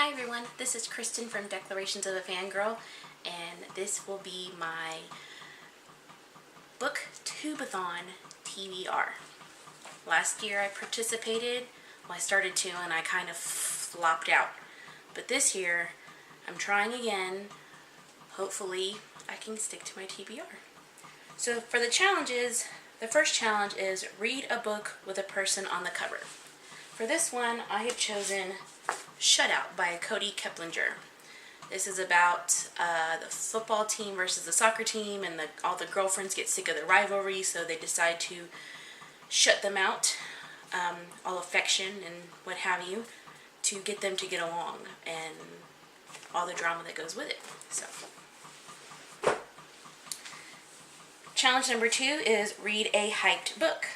Hi everyone, this is Kristen from Declarations of a Fangirl, and this will be my Booktubeathon TBR. Last year I participated, well I started to and I kind of flopped out. But this year I'm trying again. Hopefully I can stick to my TBR. So for the challenges, the first challenge is read a book with a person on the cover. For this one I have chosen Shutout by Kody Keplinger. This is about the football team versus the soccer team, and all the girlfriends get sick of the rivalry, so they decide to shut them out, all affection and what have you, to get them to get along, and all the drama that goes with it. So, challenge number 2 is read a hyped book.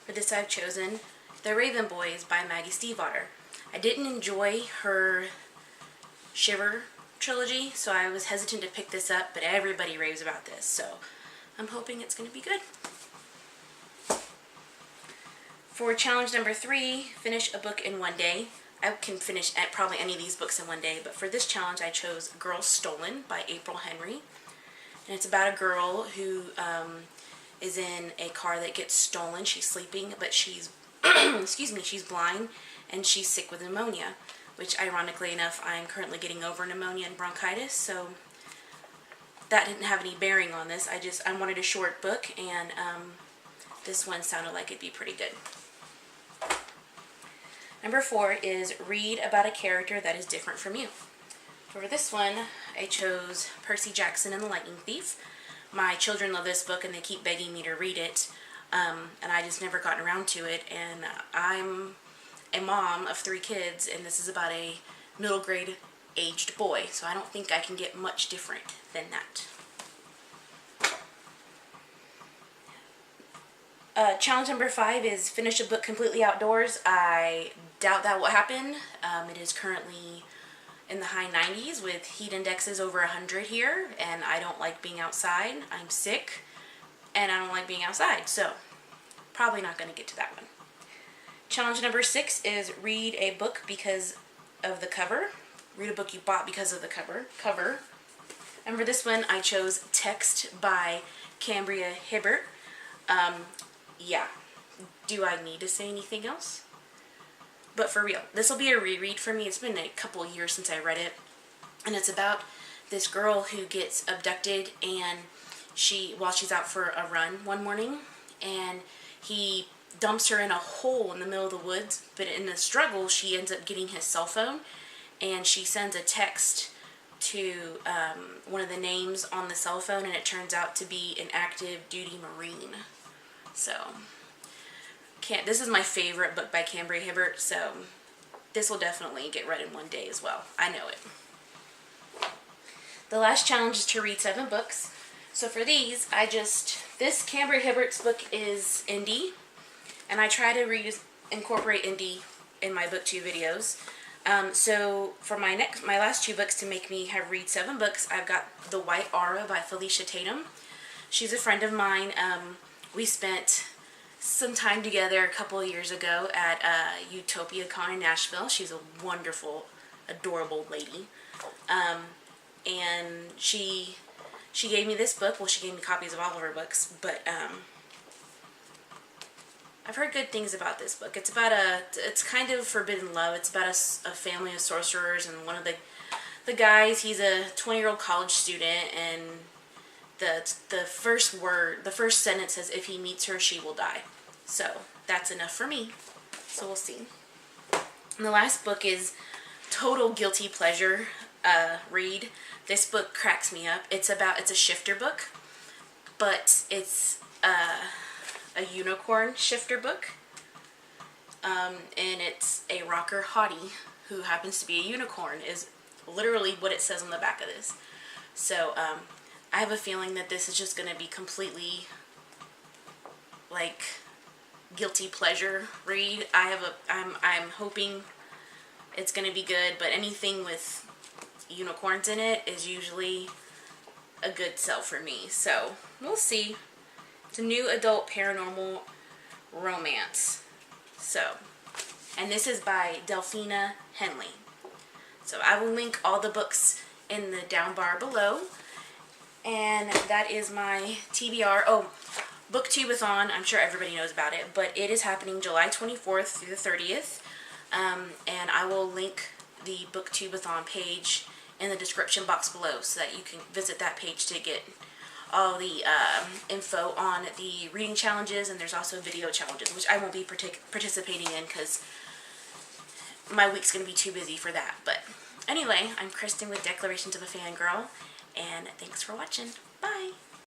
For this I've chosen The Raven Boys by Maggie Stievater. I didn't enjoy her Shiver trilogy, so I was hesitant to pick this up, but everybody raves about this, so I'm hoping it's going to be good. For challenge number 3, finish a book in one day. I can finish probably any of these books in one day, but for this challenge I chose Girl Stolen by April Henry. And it's about a girl who is in a car that gets stolen. She's sleeping, but she's excuse me, she's blind and she's sick with pneumonia, which ironically enough I'm currently getting over pneumonia and bronchitis, so that didn't have any bearing on this. I wanted a short book, and this one sounded like it'd be pretty good. Number 4 is read about a character that is different from you. For this one I chose Percy Jackson and the Lightning Thief. My children love this book and they keep begging me to read it, and I just never gotten around to it, and I'm a mom of 3 kids, and this is about a middle grade aged boy, so I don't think I can get much different than that. Challenge number 5 is finish a book completely outdoors. I doubt that will happen. It is currently in the high 90s with heat indexes over 100 here, and I don't like being outside. I'm sick and I don't like being outside, so probably not going to get to that one. Challenge number 6 is read a book because of the cover. Read a book you bought because of the cover. And for this one I chose Text by Cambria, Hebert. Yeah, do I need to say anything else? But for real, this will be a reread for me. It's been a couple of years since I read it, and it's about this girl who gets abducted, and while she's out for a run one morning, and he dumps her in a hole in the middle of the woods, but in the struggle she ends up getting his cell phone, and she sends a text to one of the names on the cell phone, and it turns out to be an active duty Marine. So this is my favorite book by Cambria, Hebert, so this will definitely get read in one day as well. I know it. The last challenge is to read 7 books. So for these, this Cambria Hebert's book is indie, and I try to incorporate indie in my booktube videos. So for my last 2 books to make me read 7 books, I've got The White Aura by Felicia Tatum. She's a friend of mine. We spent some time together a couple of years ago at Booktubeathon in Nashville. She's a wonderful, adorable lady. And she gave me this book. Well, she gave me copies of all of her books, but I've heard good things about this book. It's about it's kind of forbidden love. It's about a family of sorcerers, and one of the guys, he's a 20-year-old college student, and the first sentence says, if he meets her, she will die. So that's enough for me. So we'll see. And the last book is total guilty pleasure read. This book cracks me up. It's a shifter book, but it's a unicorn shifter book, and it's a rocker hottie who happens to be a unicorn, is literally what it says on the back of this. So I have a feeling that this is just going to be completely like guilty pleasure read. I'm hoping it's going to be good, but anything with unicorns in it is usually a good sell for me, so we'll see. It's a new adult paranormal romance. So, and this is by Delphina Henley. So I will link all the books in the down bar below. And that is my TBR. Oh, Booktubeathon, I'm sure everybody knows about it, but it is happening July 24th through the 30th. And I will link the Booktubeathon page in the description box below so that you can visit that page to get all the info on the reading challenges, and there's also video challenges, which I won't be participating in because my week's going to be too busy for that. But anyway, I'm Kristen with Declarations of a Fangirl, and thanks for watching. Bye!